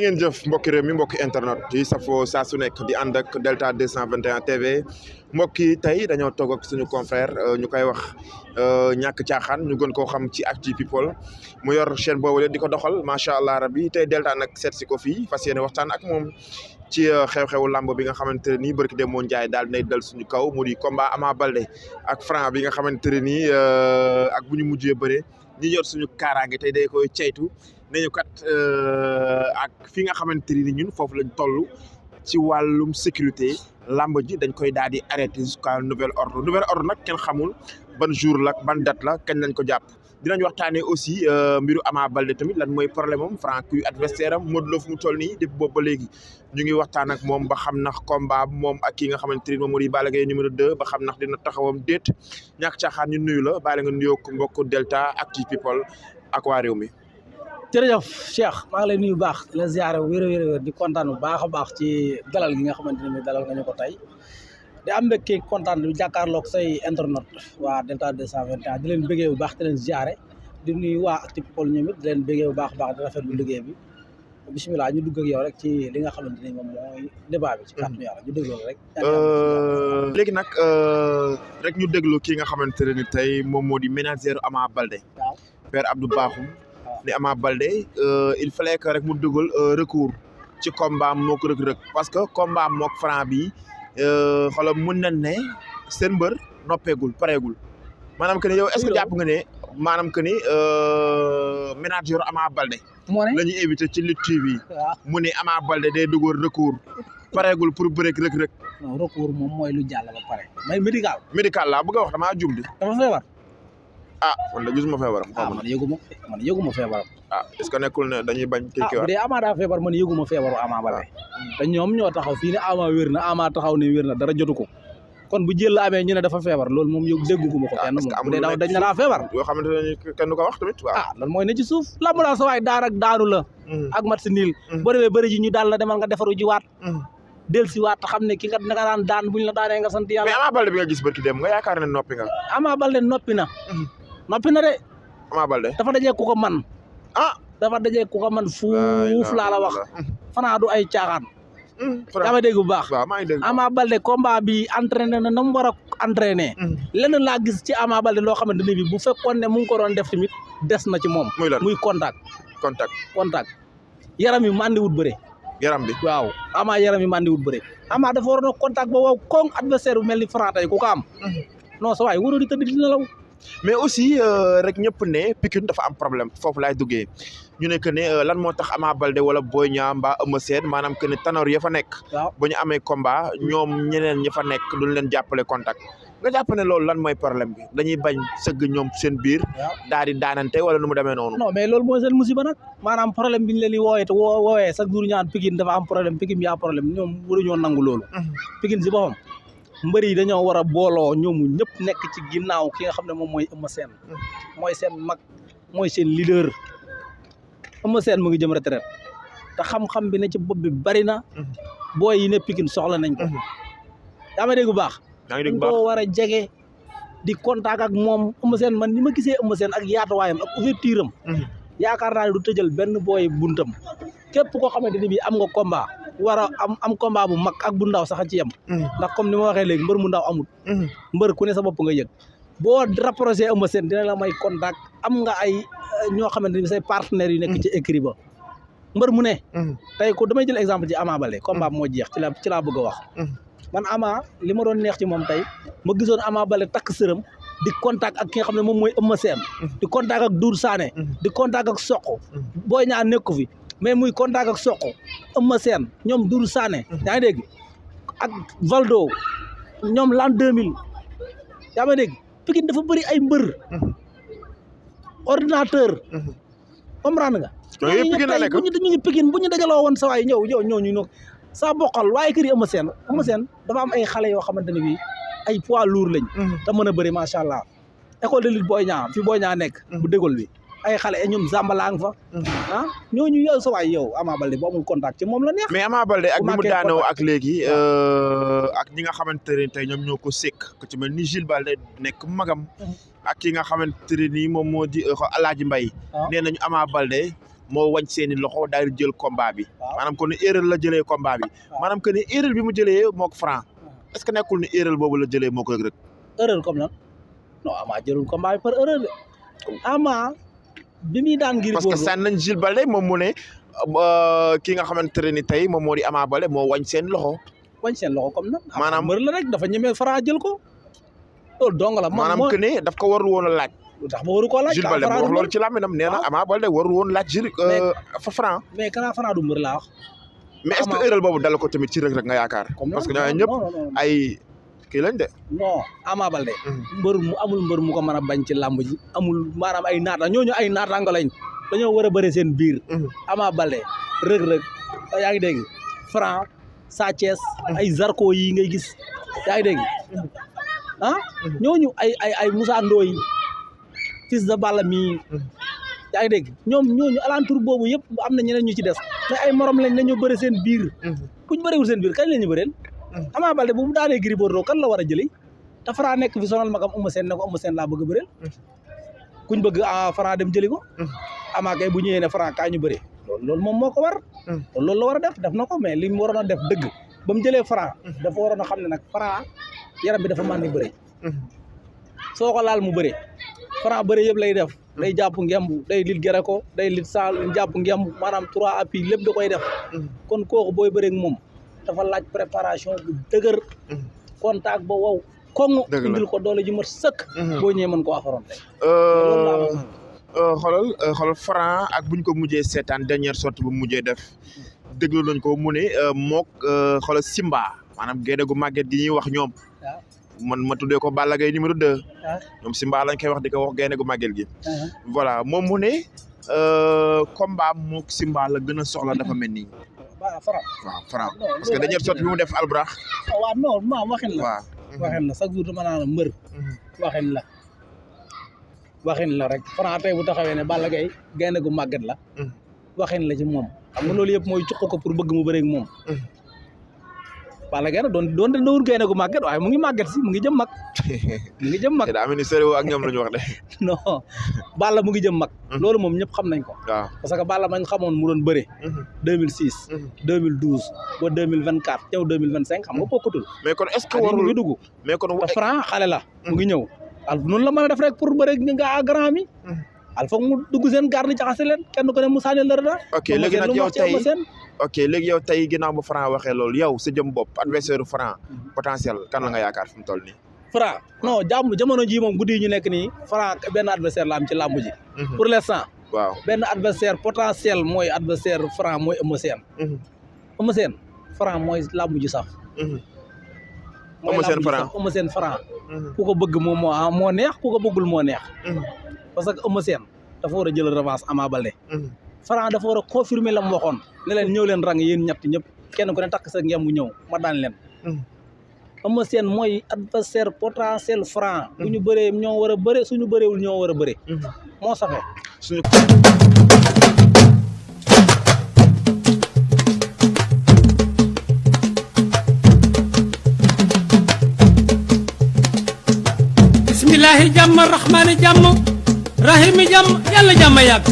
ngeen jëf mbokki réew mi mbokki internet yi safoo saa su nekk di ànd ak Delta 221 TV mbokk yi tey dañoo toog ak suñu confrère ñu koy wax ñàkk caaxaan ñu gën koo xam ci Actu People mu yor chaîne boobu di ko doxal macha allah rabbi tey Delta nag seet si ko fii fas yéene waxtaan ak moom ci xew-xewu làmb bi nga xamante ne nii barki dem moo njaay daal nay dal suñu kaw mu di combat Ama Baldé ak Franc bi nga xamante ne nii ak bu ñu mujjee bëre ñi yor suñu kaaraange tey day koy ceytu nañu kat ak fi nga xamante ni ñun foofu lañ toll ci wàllum sécurité làmb ji dañ koy daal di arrêté jusqu'à nouvel ordre nag kenn xamul ban jour la ban date la kañ lañ ko jàpp dinañ waxtaanee aussi mbiru Ama Baldé tamit lan mooy problème am Franc kuy adversaire am Modou Lo fu mu toll nii depuis boobu ba léegi ñu ngi waxtaan ak moom ba xam nax combat moom ak ki nga xamante ni moom moo di Balla Gaye numéro 2 ba xam nax dina taxawam déet ñàkk caaxaan ñu nuyu la bàyyi la nga nuyoo mbokku Delta Actu People ak waa réew mi. jërëjëf Cheikh maa ngi lay nuyu baax di la ziare wér di kontaan bu baax a baax ci dalal gi nga xamante ne dalal nga ñu ko tey di am mbégte kontaan di jàkkaarloog say internet waa Delta 221 di leen bëggee bu baax di leen ziare di nuyu waa Actu People ñoom it di leen bëggee bu baax a baax di rafetlu liggéey bi bisimilah ñu dugg ak yow rek ci li nga xamante ni moom mooy débat bi ci kàddu yàlla ñu dégloo rek. léegi nag rek ñu déglu ki nga xamante ne ni tey moom moo di ménagère Ama Baldé. waaw Père Abdou Bakhoum. ni Ama Baldé il fallait que rek mu dugal recours ci combat am mook Reug Reug parce que combat am mook Franc bi xoolal mën nañ ne seen mbër noppeegul pareegul maanaam que ni yow est-ce que jàpp nga ne maanaam que ni manager Ama Baldé la ñuy invité ci Lutte TV mu ne Ama Baldé day dugal recours pareegul pour bëreeg Reug Reug. non recours moom mooy lu jàll ba pare. may médical laa bëgg a wax damaa jum di. dafa feebar. man de gisuma feebaram. man yëguma feebaram. est-ce que nekkul ne dañuy bañ. kii bu dee Ama daa feebar man yëguma feebaru Ama Baldé. te ñoom ñoo taxaw fii ne Ama wér na Ama taxaw ne wér na dara jotu ko. kon bu jël la amee ñu ne dafa feebar loolu moom yëg dégguma ko kenn moom bu dee dañ na laa feebar. yoo xamante ne kenn du ko wax tamit. waaw lan mooy ne ci suuf lamb daal sa waay daar ak daanu la. ak mat si niil. boo demee bëri ji ñu daal la demal nga defaru ji waat. del si waat xam ne ki nga daan daan buñ la daanee nga sant yàlla. mais Ama Baldé bi nga gis barki dem nga yaakaar ne noppi nga. Ama Baldé noppi na de. Ama Baldé dafa dajee ku ko man dafa dajee ku ko man fuuf laa la wax Franc du ay caaxaan yaa ma dégg bu baax Ama Baldé combat bi entraîné na mu war a entraîné leneen laa gis ci Ama Baldé loo xamante ne bi bu fekkoon ne mu ngi ko doon def tamit des na ci moom muy contact yaram yi mandi wut bëre yaram bi waaw Ama yaram yi mandi wut bëre Ama dafa waroon a contact ba wow koŋ adversaire bu mel ni Franc tey ku ko am non sa waay waroo di tëdd di nelaw mais aussi rek ñëpp ne Pikine dafa am problème foofu laay duggee ñu ne que ne lan moo tax Ama Baldé wala Boy Niang mbaa Eumeu Sène maanaam que ne tanor ya fa nekk. waaw ba ñu amee combat ñoom ñeneen ña fa nekk duñ leen jàppale contact nga jàpp ne loolu lan mooy problème bi dañuy bañ sëgg ñoom seen biir. daal di daanante wala nu mu demee noonu. non mais loolu mooy seen musiba nag maanaam problème bi ñu leen di woowee te woowee chaque jour ñaan Pikine dafa am problème Pikine yaa problème ñoom waruñoo nangu loolu. Pikine si boppam. mbër yi dañoo war a booloo ñoom ñëpp nekk ci ginnaaw ki nga xam ne moom mooy Eumeu Sène mooy seen mag mooy seen leader Eumeu Sène mu ngi jëm retraite te xam-xam bi ne ci bopp bi bari na booy yi ne Pikine soxla nañ ko yaa ma dégg bu baax dañ koo war a jege di contact ak moom Eumeu Sène man ni ma gisee Eumeu Sène ak yaatuwaayam ak ouverture am yaakaar naa ne du tëjal benn booy buntam képp koo xamante ni bii am nga combat war a am combat bu mag ak bu ndaw sax ci yem ndax comme ni ma waxee léegi mbër mu ndaw amul mbër ku ne sa bopp nga yëg boo rapproché Eumeu Sène dina la may contact am nga ay ñoo xamante ni say partenaires yu nekk ci écrit ba mbër mu ne tey ko damay jël exemple ci Ama Baldé combat moo jeex ci laa bëgg a wax man Ama li ma doon neex ci moom tey ma gisoon Ama Baldé takk sërëm di contact ak ki nga xam ne moom mooy Eumeu Sène di contact ak Doudou Sané di contact ak Sokh Boy Niang nekku fi mais muy contact ak Sokh Eumeu Sène ñoom Doudou Sané yaa ngi dégg ak Valdo ñoom l'an 2000 yaa ngi dégg Pikine dafa bëri ay mbër ordinateur comprendre nga ñu ngi Pikine bu ñu dajaloo woon sa waay ñëw sa bokkal waaye kër yi Eumeu Sène dafa am ay xale yoo xamante ne bii ay poids lourd lañ te mën a bëri macha allah école de lutte Boy Niang fi Boy Niang nekk bu dégol bi ay xale ñoom Zambala fa ñooñu yow sa waay yow Ama Baldé bu amul contact ci moom la neex. mais Ama Baldé ak bi mu daanoo ak léegi ak ñi nga xamante ne tey ñoom ñoo ko sekk ku ci mel ni Jules Baldé nekk magam ak ki nga xamante ne nii moom moo di Alaaji Mbay nee nañu Ama Baldé moo wañ seeni loxo daal di jël combat bi waaw. maanaam kon erreur la jëlee combat bi waaw. maanaam que ni erreur bi mu jëlee moo ko Franc est-ce que nekkul ni erreur boobu la jëlee moo ko Reug Reug erreur comme lan non Ama jëlul combat bi par erreur de Ama bi muy daan Gris parce que Bordeaux sànni nañ Jules Baldé moom mu ne ki nga xamante ne ni tey moom moo di Ama Baldé moo wañ seen loxo wañ seen loxo comme nan maanaam mbër la rek dafa ñemee Franc jël ko loolu dong la maanaam que ni daf ko warul woon a laaj lu tax ba waru koo laaj Jules Baldé moo wax loolu ci làmminam nee na waaw. Ama Baldé warul woon laaj Jules fa Franc mais kanaa Franc du mbër laa wax mais est-ce que Ama- erreur boobu dal ko tamit ci Reug Reug nga yaakaar comme parce que non, ñooñu ñëpp non, non, non. ay kii lañ de non Ama Baldé Mhm. mbër mu amul mbër mu ko mën a bañ ci làmb ji amul maanaam ay naata ñooñu ay naataango lañ dañoo war a bëre seen biir Ama Baldé Reug Reug yaa ngi dégg Franc Sa Thiès ay Zarko yi ngay gis yaa ngi dégg ah ñooñu ay Moussa Ndoye fils de Balla mi yaa ngi dégg ñooñu alentour boobu yëpp am na ñeneen ñu ci des mais ay morom lañ nañoo bëre seen biir kuñ bëreewul seen biir kañ la ñu bëreel Ama Baldé bu mu daanee Gris Bordeaux kan la war a jëli te Franc nekk fi sonal magam Eumeu Sène ne ko Eumeu Sène laa bëgg a bëreel kuñ bëgg Franc dem jëli ko Ama kay bu ñëwee ne Franc kaa ñu bëree loolu moom moo ko war loolu la war a def na ko mais li mu waroon a def dëgg ba mu jëlee Franc dafa waroon a xam ne nag Franc yaram bi dafa mën di bëre soo ko laal mu bëre Franc bëre yëpp lay def day jàpp ngemb day lit gere ko day lit saal jàpp ngemb maanaam 3 appuis lépp da koy def kon kooku booy bëreeg moom dafa laaj préparation bu dëgër contact ba wow koŋ Dëgg la. indil ko doole ji mat sëkk boo ñëwee mën ko affronter xoolal Franc ak buñ ko mujjee seetaan dernière sortie bu mujjee def déglu nañ ko mu ne mook xoolal Simba maanaam gaynde gu màgget gi ñuy wax ñoom waaw. man ma tuddee ko Balla Gaye numéro 2 waaw. ñoom Simba lañ koy wax di ko wax gaynde gu màgget gi voilà moom mu ne combat mook Simba la gën a soxla dafa mel nii waaw Franc waaw Franc Non, parce que loolu dernière ay sortie bi mu def Alburax waaw non ma waxin la waaw waxin la chaque jour dama naan mbër waxin la rek Franc tey bu taxawee ne Balla Gaye gaynde gu màgget la waxin la ci moom xam nga loolu yëpp mooy cuq ko pour bëgg mu bëreeg moom Balla Gaye nag doon dawul gaynde gu màgget waaye mu ngi màgget si mu ngi jëm mag mu ngi jëm mag te daa mel ni sérieux ak ñoom la ñu wax de non Balla mu ngi jëm mag loolu moom ñëpp xam nañ ko waaw parce que Balla mañ xamoon mu doon bëre 2006 2012 ba 2024 ñëw 2025 xam nga bokkutul mais kon est-ce que at yi mu ngi warul dugg mais kon te Franc xale la mu ngi ñëw al noonu la mën a def rek pour bëre nga grand mi al foog mu dugg seen garde jaxase leen kenn ko ne mu sànni la dara ok léegi nag yow tey ok léegi yow tey ginnaaw ba Franc waxee loolu yow sa jëm bopp adversaire Franc potentiel kan la nga yaakaar fi mu toll nii Franc non jamono ji moom guddi yi ñu nekk nii Franc benn adversaire la am ci làmb ji pour l'instant waaw benn adversaire potentiel mooy adversaire Franc mooy Eumeu Sène Eumeu Sène Franc mooy làmb ji sax Eumeu Sène Franc Eumeu Sène Franc ku ko bëgg moom moo neex ku ko bëggul moo neex parce que Eumeu Sène dafa war a jël revanche Ama Baldé Franc dafa war a confirmer la mu waxoon ne leen ñëw leen rang yéen ñett ñëpp kenn ku ne takk sa ngem bu ñëw ma daan leen Eumeu Sène mooy adversaire potentiel Franc bu ñu bëree ñoo war a bëre suñu bëreewul ñoo war a bëre moo safee suñu bismillahi jàmm rahmaani jàmm rahimi jàmm yàlla jàmm yàgg